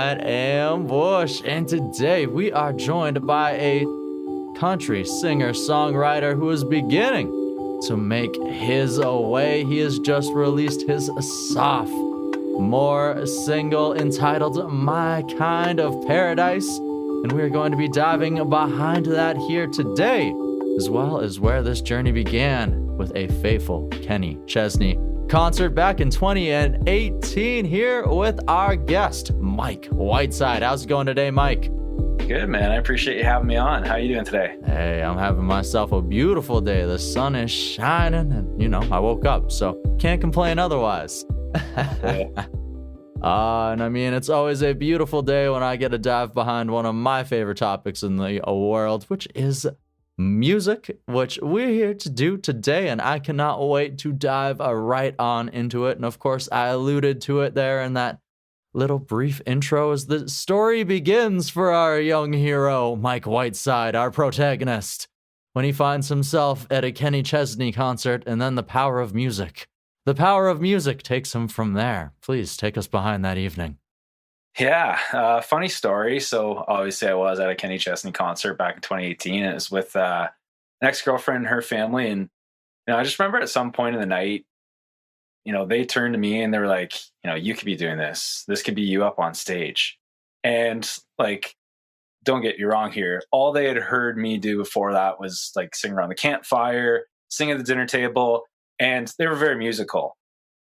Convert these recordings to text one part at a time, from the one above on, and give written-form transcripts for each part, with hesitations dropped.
Midnight Ambush, and today we are joined by a country singer-songwriter who is beginning to make his way. He has just released his sophomore single entitled My Kind of Paradise, and we're going to be diving behind that here today, as well as where this journey began with a fateful Kenny Chesney concert back in 2018 here with our guest, Mike Whiteside. How's it going today, Mike? Good, man. I appreciate you having me on. How are you doing today? Hey, I'm having myself a beautiful day. The sun is shining and, I woke up, so can't complain otherwise. Yeah. And I mean, it's always a beautiful day when I get to dive behind one of my favorite topics in the world, which is music, which we're here to do today, and I cannot wait to dive right on into it. And of course, I alluded to it there in that little brief intro as the story begins for our young hero, Mike Whiteside, our protagonist, when he finds himself at a Kenny Chesney concert, and then the power of music. The power of music takes him from there. Please take us behind that evening. Yeah, funny story. So obviously I was at a Kenny Chesney concert back in 2018. And it was with an ex-girlfriend and her family. And, I just remember at some point in the night, they turned to me and they were like, you could be doing this. This could be you up on stage. And don't get you wrong here. All they had heard me do before that was sing around the campfire, sing at the dinner table. And they were very musical.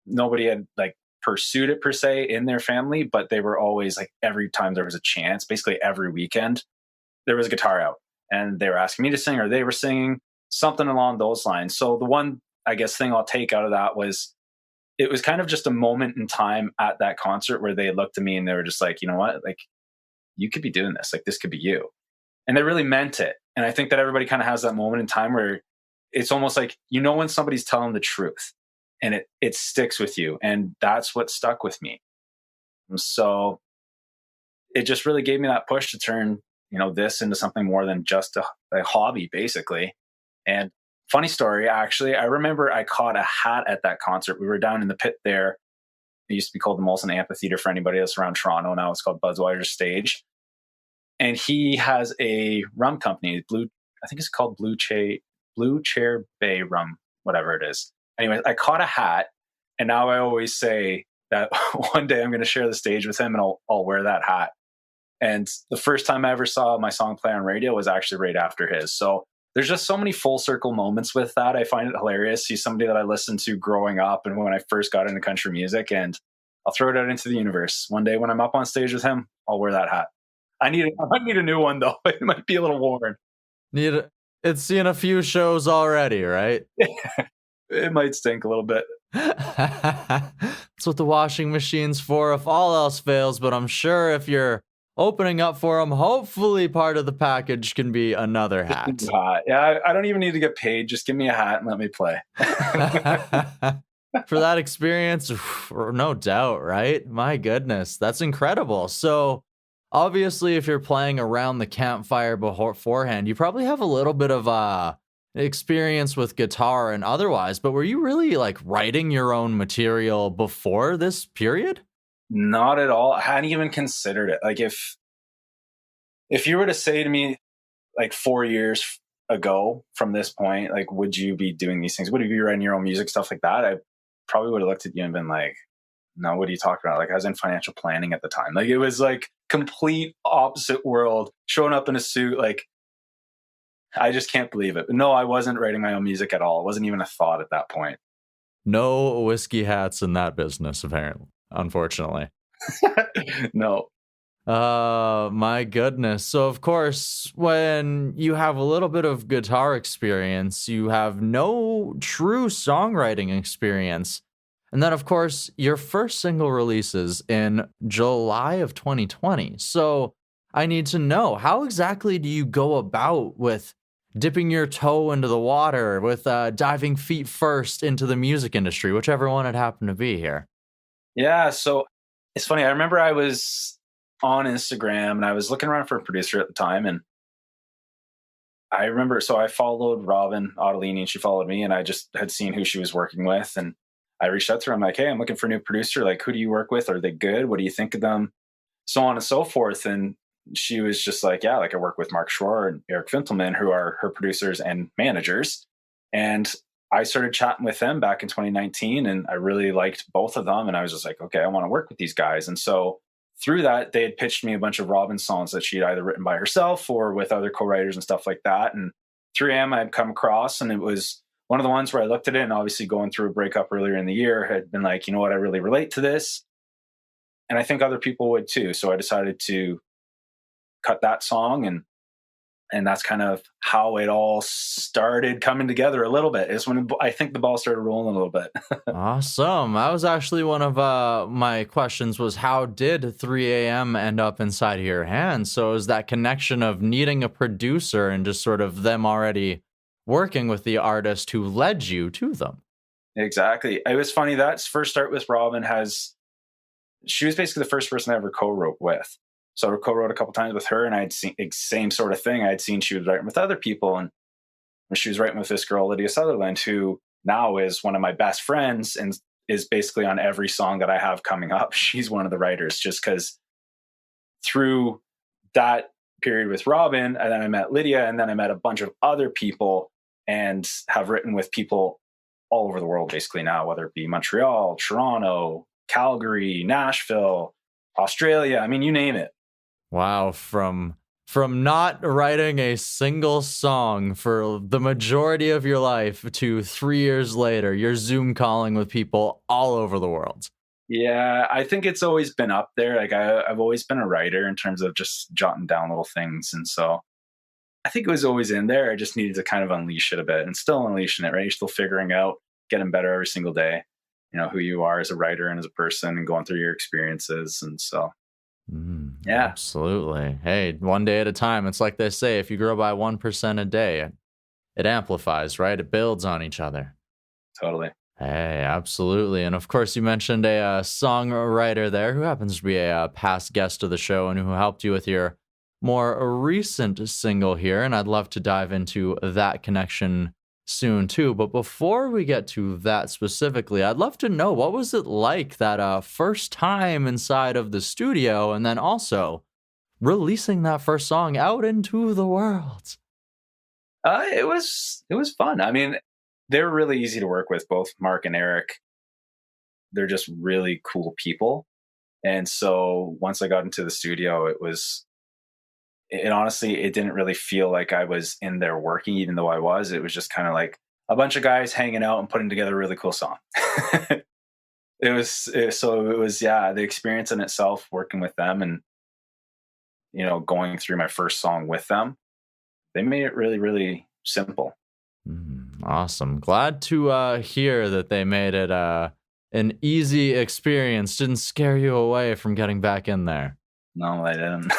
Nobody had pursued it per se in their family, but they were always every time there was a chance, basically every weekend, there was a guitar out and they were asking me to sing or they were singing something along those lines. So the one, I guess, thing I'll take out of that was it was kind of just a moment in time at that concert where they looked at me and they were just like, you know what, you could be doing this. This could be you. And they really meant it. And I think that everybody kind of has that moment in time where it's almost when somebody's telling the truth. And it sticks with you. And that's what stuck with me. And so it just really gave me that push to turn, this into something more than just a hobby, basically. And funny story, actually, I remember I caught a hat at that concert. We were down in the pit there. It used to be called the Molson Amphitheater for anybody that's around Toronto. Now it's called Budweiser Stage. And he has a rum company, I think it's called Blue Chair Bay Rum, whatever it is. Anyway, I caught a hat, and now I always say that one day I'm going to share the stage with him, and I'll wear that hat. And the first time I ever saw my song play on radio was actually right after his. So there's just so many full circle moments with that. I find it hilarious. He's somebody that I listened to growing up and when I first got into country music, and I'll throw it out into the universe. One day when I'm up on stage with him, I'll wear that hat. I might need a new one, though. It might be a little worn. It's seen a few shows already, right? It might stink a little bit. That's what the washing machine's for if all else fails, but I'm sure if you're opening up for them, hopefully part of the package can be another hat. Yeah, I don't even need to get paid. Just give me a hat and let me play. For that experience, no doubt, right? My goodness, that's incredible. So obviously, if you're playing around the campfire beforehand, you probably have a little bit of experience with guitar and otherwise, but were you really writing your own material before this period? Not at all. I hadn't even considered it. If you were to say to me 4 years ago from this point, would you be doing these things? Would you be writing your own music, stuff like that? I probably would have looked at you and been like, no, what are you talking about? I was in financial planning at the time. It was complete opposite world, showing up in a suit. I just can't believe it. But no, I wasn't writing my own music at all. It wasn't even a thought at that point. No whiskey hats in that business, apparently, unfortunately. No. My goodness. So, of course, when you have a little bit of guitar experience, you have no true songwriting experience. And then, of course, your first single releases in July of 2020. So I need to know, how exactly do you go about with dipping your toe into the water, with diving feet first into the music industry, whichever one it happened to be here? Yeah, so it's funny. I remember I was on Instagram and I was looking around for a producer at the time. And I remember, so I followed Robin Ottolini and she followed me, and I just had seen who she was working with. And I reached out to her. I'm like, hey, I'm looking for a new producer. Who do you work with? Are they good? What do you think of them? so on and so forth. And she was just like, yeah, like I work with Mark Schroer and Eric Fintelman, who are her producers and managers. And I started chatting with them back in 2019, and I really liked both of them. And I was just like, okay, I want to work with these guys. And so through that, they had pitched me a bunch of Robin songs that she'd either written by herself or with other co-writers and stuff like that. And 3am I'd come across, and it was one of the ones where I looked at it, and obviously going through a breakup earlier in the year had been like, you know what, I really relate to this. And I think other people would too. So I decided to cut that song, and that's kind of how it all started coming together a little bit. Is when I think the ball started rolling a little bit. Awesome. That was actually one of my questions was how did 3 a.m. end up inside of your hands? So is that connection of needing a producer and just sort of them already working with the artist who led you to them? Exactly. It was funny. That first start with Robin she was basically the first person I ever co-wrote with. So I co-wrote a couple times with her, and I'd seen same sort of thing. I'd seen she was writing with other people, and when she was writing with this girl, Lydia Sutherland, who now is one of my best friends and is basically on every song that I have coming up. She's one of the writers, just because through that period with Robin, and then I met Lydia, and then I met a bunch of other people and have written with people all over the world basically now, whether it be Montreal, Toronto, Calgary, Nashville, Australia. I mean, you name it. Wow, from not writing a single song for the majority of your life to 3 years later, you're Zoom calling with people all over the world. Yeah, I think it's always been up there. Like I've always been a writer in terms of just jotting down little things. And so I think it was always in there. I just needed to kind of unleash it a bit, and still unleashing it, right? You're still figuring out, getting better every single day, you know, who you are as a writer and as a person, and going through your experiences. And so yeah, absolutely. Hey, one day at a time. It's like they say, if you grow by 1% a day, it amplifies, right? It builds on each other. Totally. Hey, absolutely. And of course, you mentioned a songwriter there who happens to be a past guest of the show and who helped you with your more recent single here. And I'd love to dive into that connection soon too. But before we get to that specifically, I'd love to know, what was it like that first time inside of the studio, and then also releasing that first song out into the world? It was fun. I mean, they're really easy to work with, both Mark and Eric. They're just really cool people. And so once I got into the studio, it honestly, it didn't really feel like I was in there working, even though I was. It was just kind of like a bunch of guys hanging out and putting together a really cool song. It was, yeah, the experience in itself, working with them and, you know, going through my first song with them, they made it really, really simple. Awesome. Glad to hear that they made it an easy experience. Didn't scare you away from getting back in there. No, I didn't.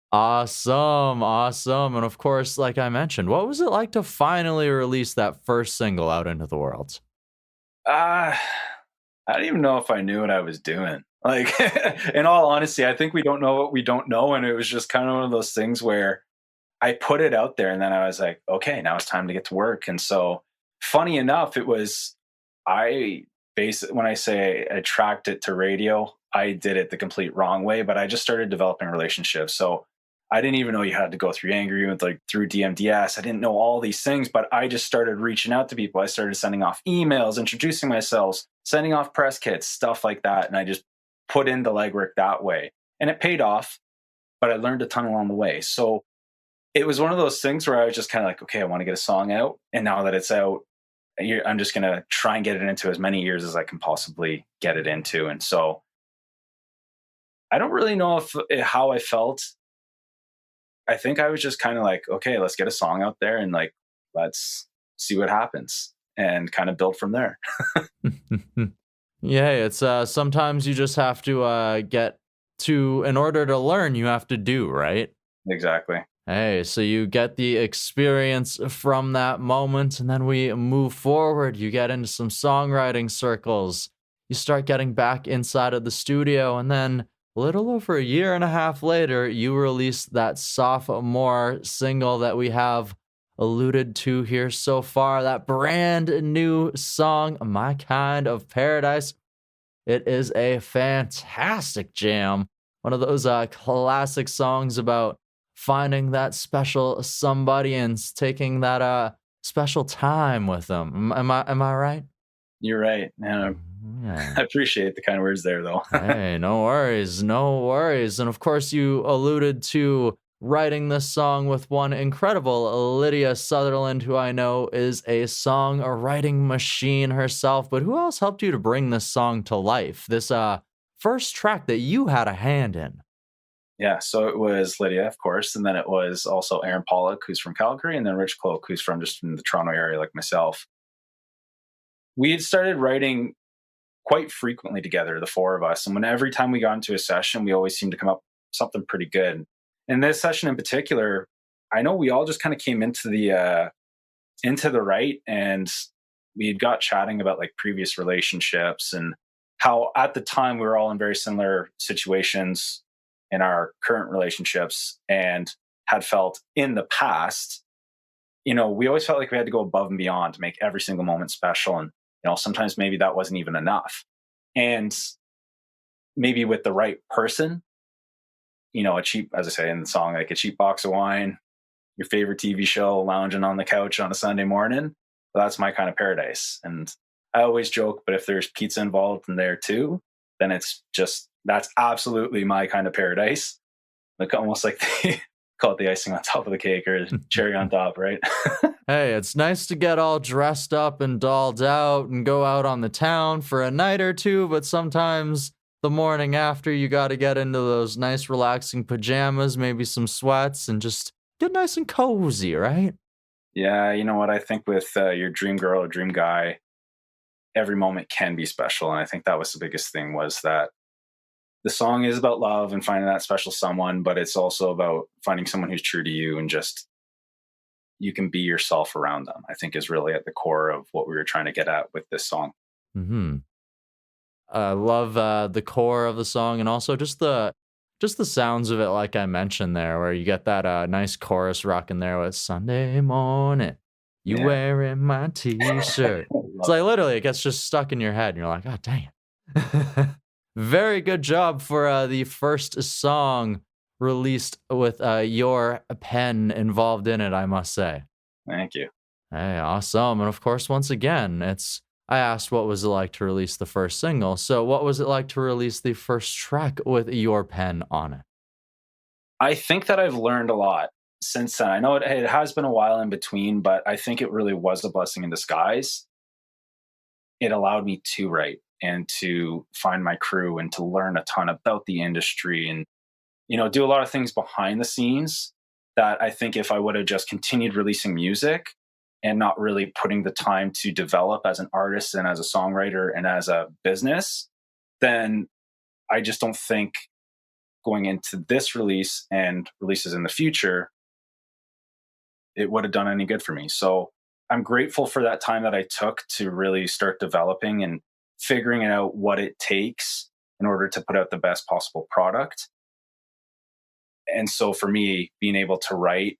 Awesome. And of course, like I mentioned, what was it like to finally release that first single out into the world? I don't even know if I knew what I was doing. Like, in all honesty, I think we don't know what we don't know. And it was just kind of one of those things where I put it out there, and then I was like, okay, now it's time to get to work. And so, funny enough, when I say I tracked it to radio, I did it the complete wrong way, but I just started developing relationships. So I didn't even know you had to go through Angry with, like, through DMDS. I didn't know all these things, but I just started reaching out to people. I started sending off emails, introducing myself, sending off press kits, stuff like that. And I just put in the legwork that way, and it paid off, but I learned a ton along the way. So it was one of those things where I was just kind of like, okay, I want to get a song out. And now that it's out, I'm just going to try and get it into as many ears as I can possibly get it into. And so I don't really know how I felt. I think I was just kind of like, okay, let's get a song out there, and like, let's see what happens, and kind of build from there. Yeah, it's sometimes you just have to in order to learn, you have to do, right? Exactly. Hey, so you get the experience from that moment, and then we move forward. You get into some songwriting circles. You start getting back inside of the studio, and then a little over a year and a half later, you release that sophomore single that we have alluded to here so far, that brand new song, My Kind of Paradise. It is a fantastic jam. One of those classic songs about finding that special somebody and taking that special time with them. Am I right? You're right. Yeah. I appreciate the kind words there, though. Hey, no worries, no worries. And of course, you alluded to writing this song with one incredible Lydia Sutherland, who I know is a songwriting machine herself. But who else helped you to bring this song to life? This first track that you had a hand in. Yeah, so it was Lydia, of course, and then it was also Aaron Pollock, who's from Calgary, and then Rich Cloak, who's from just in the Toronto area, like myself. We had started writing quite frequently together, the four of us, and when every time we got into a session, we always seemed to come up with something pretty good. In this session in particular, I know we all just kind of came into the right, and we had got chatting about like previous relationships and how at the time we were all in very similar situations in our current relationships and had felt in the past, we always felt like we had to go above and beyond to make every single moment special. And, sometimes maybe that wasn't even enough. And maybe with the right person, a cheap, as I say in the song, like a cheap box of wine, your favorite TV show, lounging on the couch on a Sunday morning, well, that's my kind of paradise. And I always joke, but if there's pizza involved in there too, then that's absolutely my kind of paradise. Like almost like they call it the icing on top of the cake or cherry on top, right? Hey, it's nice to get all dressed up and dolled out and go out on the town for a night or two, but sometimes the morning after you got to get into those nice relaxing pajamas, maybe some sweats, and just get nice and cozy, right? Yeah, you know what? I think with your dream girl or dream guy, every moment can be special. And I think that was the biggest thing, was that the song is about love and finding that special someone, but it's also about finding someone who's true to you and just you can be yourself around them, I think is really at the core of what we were trying to get at with this song. Mm-hmm. I love the core of the song and also just the sounds of it, like I mentioned there, where you get that nice chorus rocking there with Sunday morning, you wearing my t-shirt. It's like literally it gets just stuck in your head and you're like, oh, dang it. Very good job for the first song released with your pen involved in it, I must say. Thank you. Hey, awesome. And of course, once again, I asked what was it like to release the first single. So what was it like to release the first track with your pen on it? I think that I've learned a lot since then. I know it has been a while in between, but I think it really was a blessing in disguise. It allowed me to write and to find my crew and to learn a ton about the industry and, do a lot of things behind the scenes that I think if I would have just continued releasing music and not really putting the time to develop as an artist and as a songwriter and as a business, then I just don't think going into this release and releases in the future, it would have done any good for me. So I'm grateful for that time that I took to really start developing and figuring out what it takes in order to put out the best possible product. And so for me, being able to write,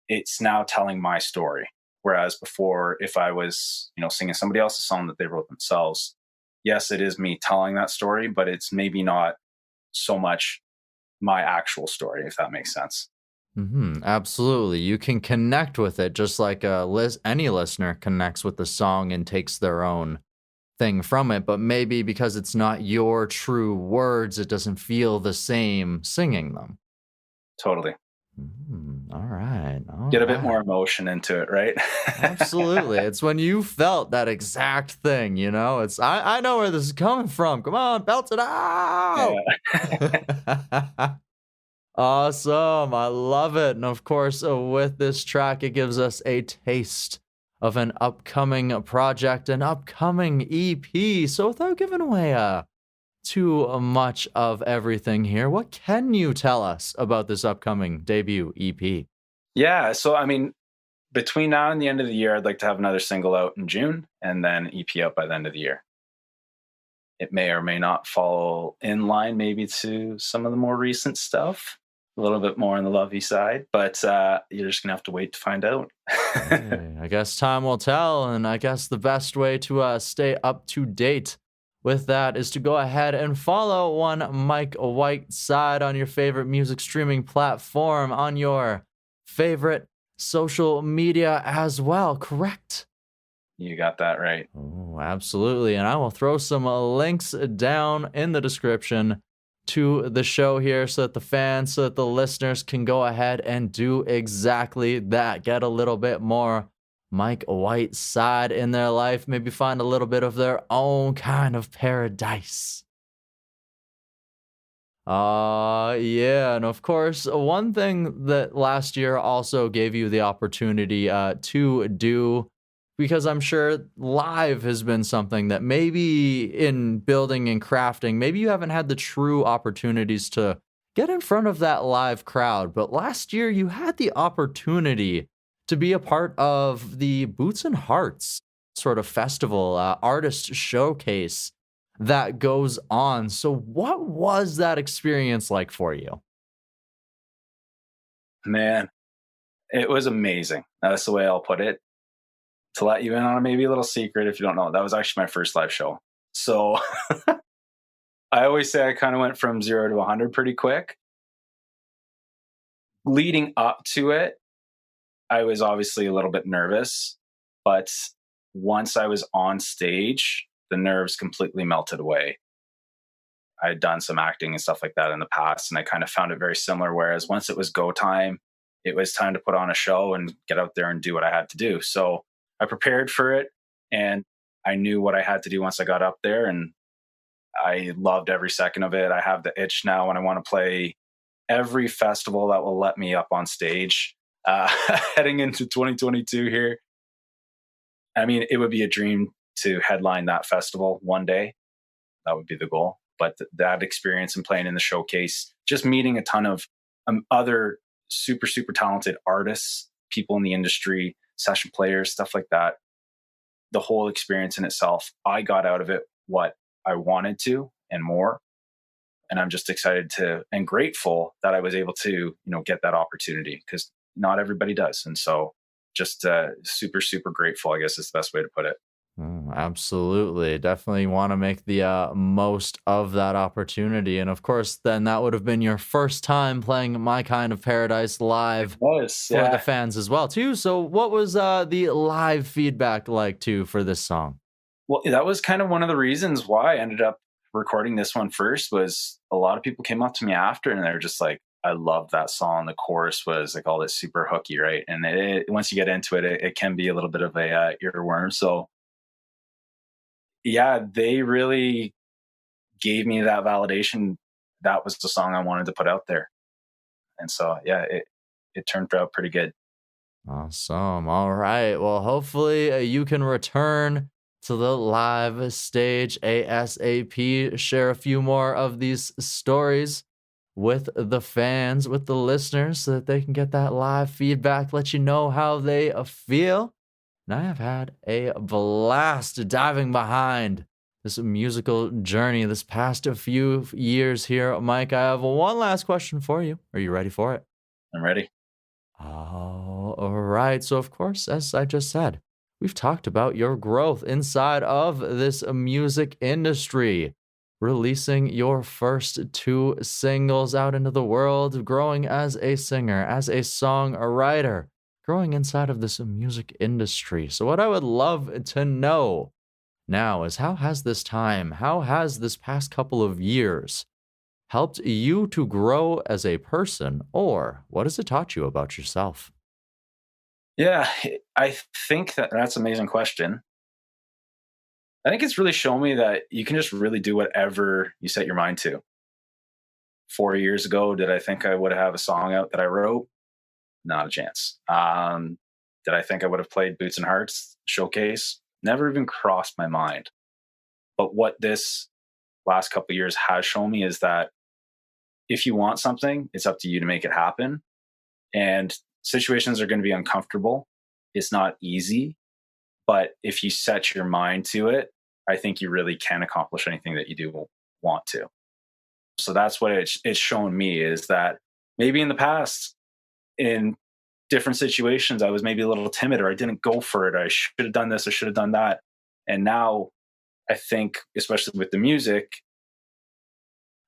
it's now telling my story. Whereas before, if I was, singing somebody else's song that they wrote themselves, yes, it is me telling that story, but it's maybe not so much my actual story, if that makes sense. Mm-hmm, absolutely. You can connect with it just like any listener connects with the song and takes their own thing from it. But maybe because it's not your true words, it doesn't feel the same singing them. Totally. All right. Get a bit more emotion into it, right? Absolutely. It's when you felt that exact thing, It's I know where this is coming from. Come on, belt it out. Yeah. Awesome. I love it. And of course, with this track, it gives us a taste of an upcoming project, an upcoming EP. So without giving away too much of everything here, what can you tell us about this upcoming debut EP? Yeah. So, between now and the end of the year, I'd like to have another single out in June and then EP out by the end of the year. It may or may not fall in line maybe to some of the more recent stuff, a little bit more on the lovey side, but you're just going to have to wait to find out. Hey, I guess time will tell, and I guess the best way to stay up to date with that is to go ahead and follow one Mike Whiteside on your favorite music streaming platform, on your favorite social media as well, correct? You got that right. Oh, absolutely. And I will throw some links down in the description to the show here so that the fans, so that the listeners can go ahead and do exactly that. Get a little bit more Mike Whiteside in their life, maybe find a little bit of their own kind of paradise. Yeah, and of course, one thing that last year also gave you the opportunity to do, because I'm sure live has been something that maybe in building and crafting, maybe you haven't had the true opportunities to get in front of that live crowd. But last year, you had the opportunity to be a part of the Boots and Hearts sort of festival, artist showcase that goes on. So, what was that experience like for you? Man, it was amazing. That's the way I'll put it. To let you in on maybe a little secret, if you don't know, that was actually my first live show. So I always say I kind of went from 0 to 100 pretty quick. Leading up to it, I was obviously a little bit nervous, but once I was on stage, the nerves completely melted away. I had done some acting and stuff like that in the past, and I kind of found it very similar. Whereas once it was go time, it was time to put on a show and get out there and do what I had to do. So I prepared for it, and I knew what I had to do once I got up there, and I loved every second of it. I have the itch now when I want to play every festival that will let me up on stage heading into 2022 here. I mean, it would be a dream to headline that festival one day. That would be the goal. But that experience and playing in the showcase, just meeting a ton of other super, super talented artists, people in the industry, session players, stuff like that. The whole experience in itself, I got out of it what I wanted to and more. And I'm just excited to and grateful that I was able to, get that opportunity, because not everybody does. And so just super, super grateful, I guess is the best way to put it. Absolutely. Definitely want to make the most of that opportunity. And of course, then that would have been your first time playing My Kind of Paradise live for the fans as well, too. So what was the live feedback like, too, for this song? Well, that was kind of one of the reasons why I ended up recording this one first. Was a lot of people came up to me after and they're just like, I love that song. The chorus was like all this super hooky, right? And once you get into it, it can be a little bit of a earworm. So yeah, they really gave me that validation. That was the song I wanted to put out there. And so, yeah, it turned out pretty good. Awesome. All right. Well, hopefully you can return to the live stage ASAP, share a few more of these stories with the fans, with the listeners, so that they can get that live feedback, let you know how they feel. And I have had a blast diving behind this musical journey this past few years here. Mike, I have one last question for you. Are you ready for it? I'm ready. All right. So, of course, as I just said, we've talked about your growth inside of this music industry, releasing your first 2 singles out into the world, growing as a singer, as a songwriter, growing inside of this music industry. So what I would love to know now is, how has this past couple of years helped you to grow as a person, or what has it taught you about yourself? Yeah, I think that's an amazing question. I think it's really shown me that you can just really do whatever you set your mind to. 4 years ago, did I think I would have a song out that I wrote? Not a chance. Did I think I would have played Boots and Hearts showcase? Never even crossed my mind. But what this last couple of years has shown me is that if you want something, it's up to you to make it happen. And situations are going to be uncomfortable. It's not easy. But if you set your mind to it, I think you really can accomplish anything that you do want to. So that's what it's shown me, is that maybe in the past, in different situations, I was maybe a little timid, or I didn't go for it. I should have done this, I should have done that. And now I think, especially with the music,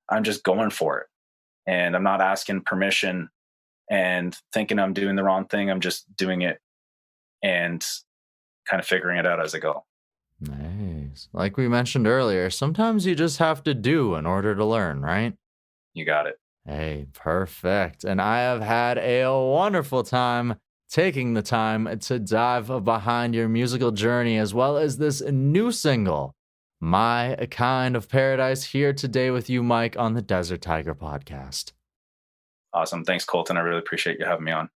I'm just going for it. And I'm not asking permission and thinking I'm doing the wrong thing. I'm just doing it and kind of figuring it out as I go. Nice. Like we mentioned earlier, sometimes you just have to do in order to learn, right? You got it. Hey, perfect. And I have had a wonderful time taking the time to dive behind your musical journey as well as this new single, My Kind of Paradise, here today with you, Mike, on the Desert Tiger podcast. Awesome. Thanks, Colton. I really appreciate you having me on.